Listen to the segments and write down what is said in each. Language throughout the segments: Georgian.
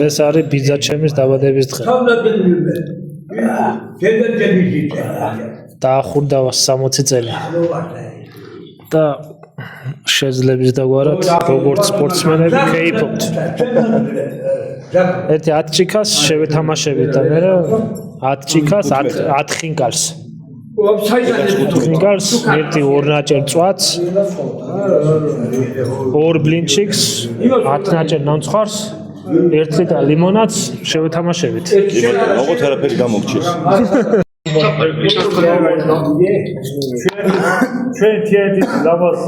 ეს არის ბიძაჩემის დაბადების დღე. დაახურდა 60 წელი. და შეძლებს დაგვარად როგორც სპორტსმენები ქეიფობთ. ერთი 10 ჭიქას შევეთამაშებით და მე 10 ჭიქას 10 ხინკალს. ხინკალს ერთი ორნაჭერ წვაც, ორ ბლინჩიკს, 10 ნაჭერ ნამცხვარს, 1 ლიტր ლიმონადს შევეთამაშებით. როგორც არაფერი გამოგჩეს. ჩვენ თეატრის ლაბას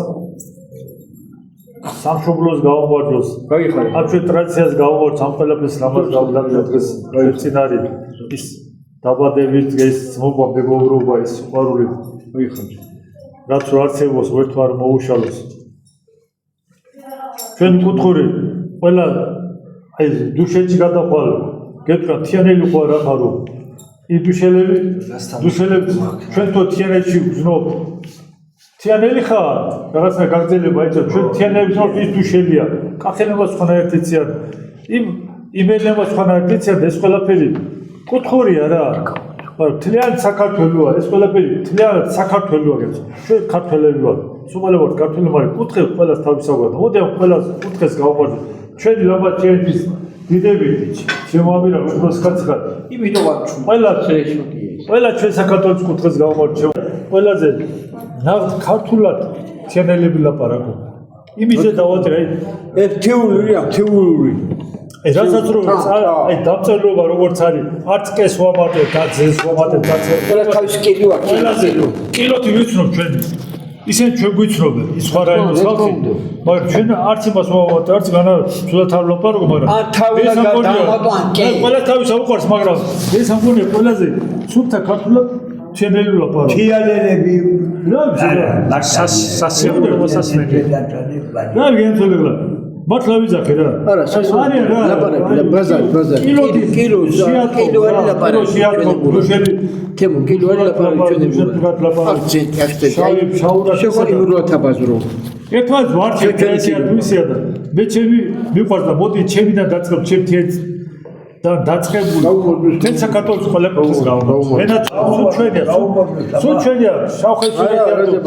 სამშობლოს გაუმარჯოს. გაიხარე. აქ ჩვენ ტრადიციას გავუმარჯოს, ამ ყველაფერს ლაბას გავდაგდოთ დღეს. წინარი ის დაბადებით ეს ძმობა, მეგობრობა, ეს სიყვარული გაიხარე. რაც რო არცევოს ვერთ არ მოუშალოს. ჩვენ კუთხური ყველა აი დუშეთში გადახვალ გეტყვა თიანელი ხო რა ხარო? იდუშელები ჩვენ თო თიანეთში ვზნობთ. თიანელი ხარ? რაღაცა გაგრძელება იცი ჩვენ თიანები ვზნობთ ის დუშელია. კახელებას ხონა ერთიციან. იმედებას ხონა ერთიციან ეს ყველაფერი კუთხურია რა. მაგრამ თლიანი საქართველოა ეს ყველაფერი თლიანი საქართველოა გეტყვი. ჩვენ ქართველები ვართ. სულ ვართ ქართველები, მაგრამ კუთხე ყველას თავისაუბრად. მოდი ამ ყველას კუთხეს გავყვარდეთ. ჩვენი ლაბა ჩემთვის დიდები შემოაბირა უფროს კაცგან. იმიტომ ვარ ყველა ჩვენ საქართველოს კუთხეს გავმარჩევ. ყველაზე ნახეთ ქართულად თიანელები ლაპარაკობ. იმიზე დავაწერე ეს თეორიული. რასაც რო აი დამწერლობა როგორც არის, არც კეს ვამატებ, დაძეს ვამატებ, ყველა თავის კილი ვარ. ყველაზე კილოთი ვიცნობ ჩვენ. ისინი ჩვენ გვიცნობენ, ის სხვა რაიონის ხალხი, მაგრამ ჩვენ არც იმას ვამატებ, არც განა სულად არ ვლაპარაკო, მაგრამ ყველა თავის აუყვარს, მაგრამ ეს ამბონია ყველაზე სულთა ქართულად თიანელი ლაპარაკო. თიანელები რა სასიამოვნო მოსასმენი. რა გენთოლებლა მათ ლავიძახე რა. არა, არის რა. ლაპარაკი, ბაზარი. კილო არის ლაპარაკი. თემო კილო არის ლაპარაკი ჩვენები. შევარი მურათა ბაზრო. ერთმანეთს ვარჩი თეატრია თვისია და მე ჩემი მიყვარს და მოდი ჩემიდან დაწყებ ჩემ თეატრს და დაწყებული. თენ საქართველოს ყველა პროფესს გავუმარჯოს. მენაც სულ ჩვენია შავხეთში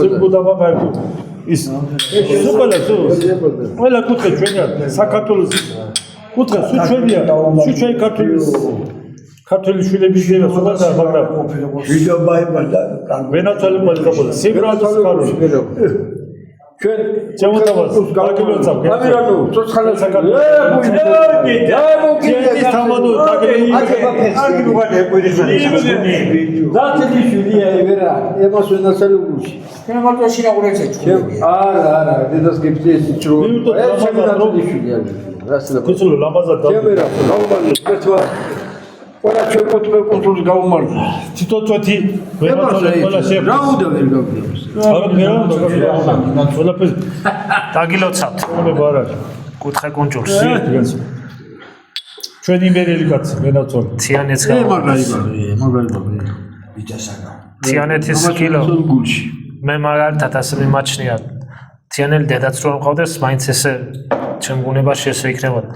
ზებუდაბაგაი ის ყველა კუთხე ჩვენია საქართველოს კუთხე სულ ჩვენია სულ ჩვენი ქართული შვილები შეიძლება სულადა მაგრამ ვიდეობა იმადა ვენაცვალე ყველა სიმრავლეს ხარული ჩვენ ჩემოთავაზ გაგილოცავ ამირანო ცოცხალე საქართველოს ეს თამადო კარგი მოგადე პოზიცია დაწელიშვილია ევერა ემას ვენაცვალე გულში ჩვენ მარტოში რაღაცა ჩვენ არა დედას გიფტეს ჩრო ეს შემოდაროლიშვილია რასადა კუცულო ლამაზად დამერა გაუმარჯოს ერთვა ყველა ჩვენ კონტროლს გაუმარჯოს თითოწვეთი ვენაცვალე ყველა შე რაუდა ვერ გავგებს არა მერა ყველაფერს დაგილოცავთ ბარა კუთხე კონტროლს ჩვენ იმერელი კაცი ვენაცვალე თიანეთს მაგარი ბიჭასაგა თიანეთის კილო გულში მე მაგალითად ასე მიმაჩნია თიანელი დედაც რო მყავდეს მაინც ესე ჩემ გუნებაში ესე იქნებოდა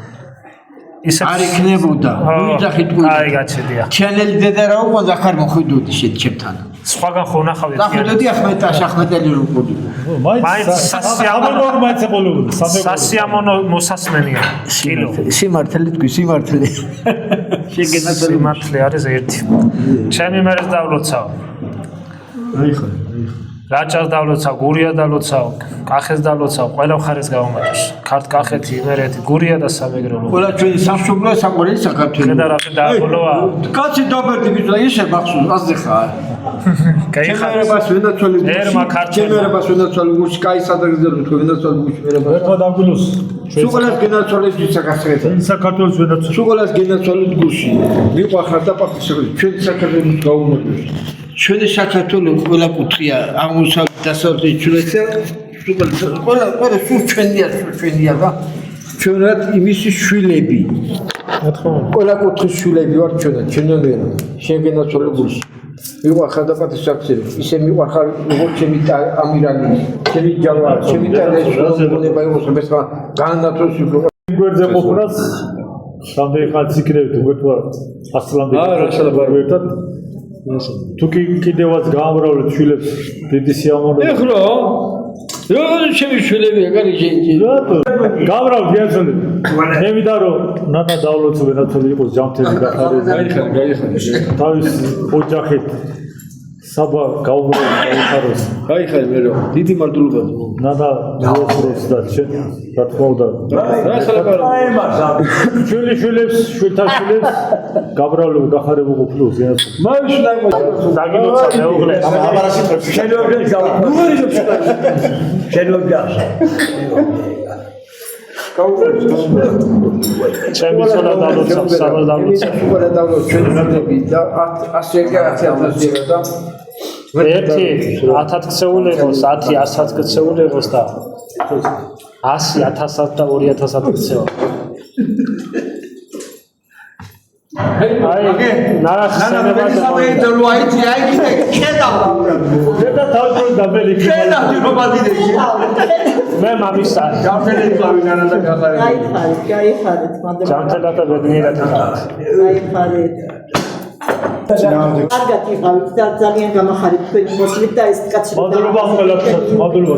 ისე არ იქნებოდა ვიძახით გული აი გაჩედია თიანელი დედა რა უყო ახარ მოხვიდოდი ჩემთან სხვაგან ხო ნახავდი თიანელი ახმეტელი რო ყოდი მაინც სასიამოვნო მოსასმენია კილო სიმართლე თქვი სიმართლე სიმართლე არის ერთი ჩემი მერეს დავლოცავ აი ხა რაჭას დავლოცავ, გურია დავლოცავ, კახეს დავლოცავ, ყველა მხარეს გავამარჯოს. ქართკახეთი, იმერეთი, გურია და სამეგრელო. ყველა ჩვენი სამშობლოა, საყვარელი საქართველო. ხედა რა დააბოლოა. კაცი დაბერდი ბიჭო, ისე მახსოვს, ასე ხარ. კაიხარებას ვენაცვალე გულში. ერმა ქართკახებას ვენაცვალე გულში, კაი სადაგზელო თქვენ ვენაცვალე გულში მერება. ერთმა დაგულოს. სუყოლას გენაცვალე საქართველოს. საქართველოს ვენაცვალე. სუყოლას გენაცვალე გულში. მიყვახარ და პარტიზანები. ჩვენ საქართველოს გაუმარჯოს. ჩვენი საქართველოს ყველა კუთხეა აღმოსავლეთ დასავლეთ ჩვენსა ყველა სულ ჩვენია რა ჩვენად იმისი შვილები ყველა კუთხის შვილები ვარ ჩვენად შეგენაცვალებული მიყვარხარ და პატისაკცები ისე მიყვარხარ როგორც ჩემი ამირანი ჩემი ჯავა ჩემი ტალეს რომ მონება იყოს ეს განათოს გვერდზე ყოფნას რამდენი ხანს იქნებით უერთვა ასლამდე ერთად თუ კიდევაც გაამრავლეთ შვილებს დიდი სიამოვნებაა ეხლა რა ჩემი შვილებია კარგი რატო გამრავალ გიაცოლე მე ვიდა რომ ნანა დავლოცო ვენაცოლე იყოს ჯამთელი გაიხარე თავის ოჯახით საბა გაუბრალოს გაიხარე მე რომ დიდი მარტულობა ნანა დაუბროს და შენ რა თქმა უნდა რა ხალხა შვილებს შვილთან შვილებს გამრავლო გახარებო ყოფილოს გიაცოლე მაიშნა დაგინოცა მეუღლე ჩემი ცოლა დავლოცა საბა დავლოცა ერთი 1000 ქცეული იყოს 10 100 ქცეული იყოს და 100 1000 და 2000 ქცევა აი ნარახი სანებაზე და თავის დაბელი მე მამისა გაიხარეთ მანდ ჯანმრთელად და ბედნიერად გაიხარეთ კარგად იყავით და ძალიან გამახარით თქვენი მოსვლით და ეს კაცი მადლობა ყველაფერს მადლობა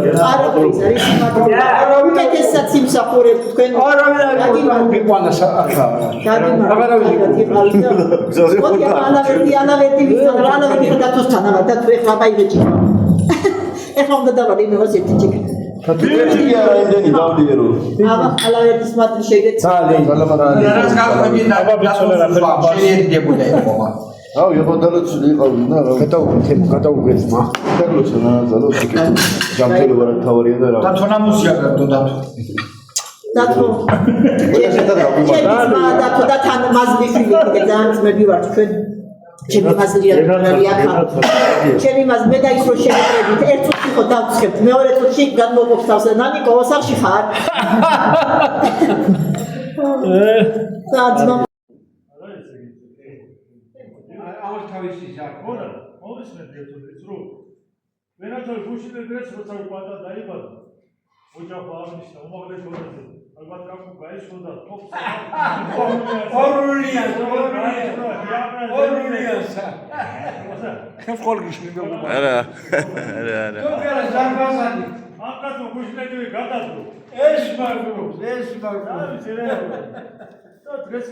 უკეთესაც იმსახურებთ თქვენ ალავერდი დათოსთან და თუ ეხლა ბაიგეჭი ეხლა უნდა დავალ იმას ერთი ჩიქი აბა ალავერდის მათი შეიძლება აუ ებოდალოც იყავი და რა გადაუგეთ მა გადაუგეთ რა ზალო ჯამთელი ვარ თავარია და რა დათო და თან მაზლიშვილი ძალიან ძმები ვართ ჩვენ ჩემი მაზლია ჩემი მაზლი მე და ის რო შევეტრებით ერთ წუთი ხო დავცხებთ მეორე წუთში გადმოყოფ თავს და ნანიკო ოსახში ხარ ძმა მოვისმენთ ერთად რომ ვენაჩოლ გუშინე დღეს როცა უყადა დაიბადა ოჯახო აღნიშნა უმაღლეს ორაზე ალბათ კაკუ გაიშოდა თოფს ორულია ხეს ყოლგიში არა თოკერა ზარბაზანი აკაცო გუშინე გადადო ეს მაგრობს და დღეს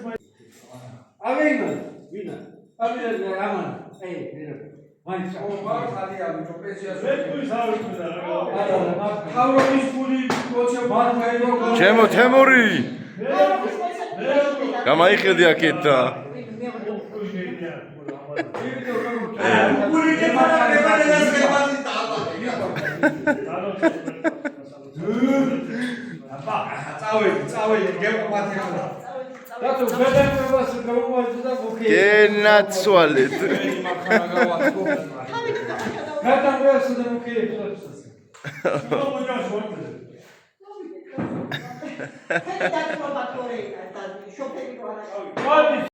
ავენა ვინა ავენა ამან ე ვინა მაინც ოღარ ხალია მიჭო პენსიას ვეთქვის ავიქნა არა თავრობის ფული კოცე ბარფაიდო ჩემო თემური გამაიხედი აქეთ და წავედი გემყმათი ახლა დათო გადაკვებას გამოვაჭდა და მოკი გენაცვალეთ გადაკვებას და მოკი შოფერი ვარ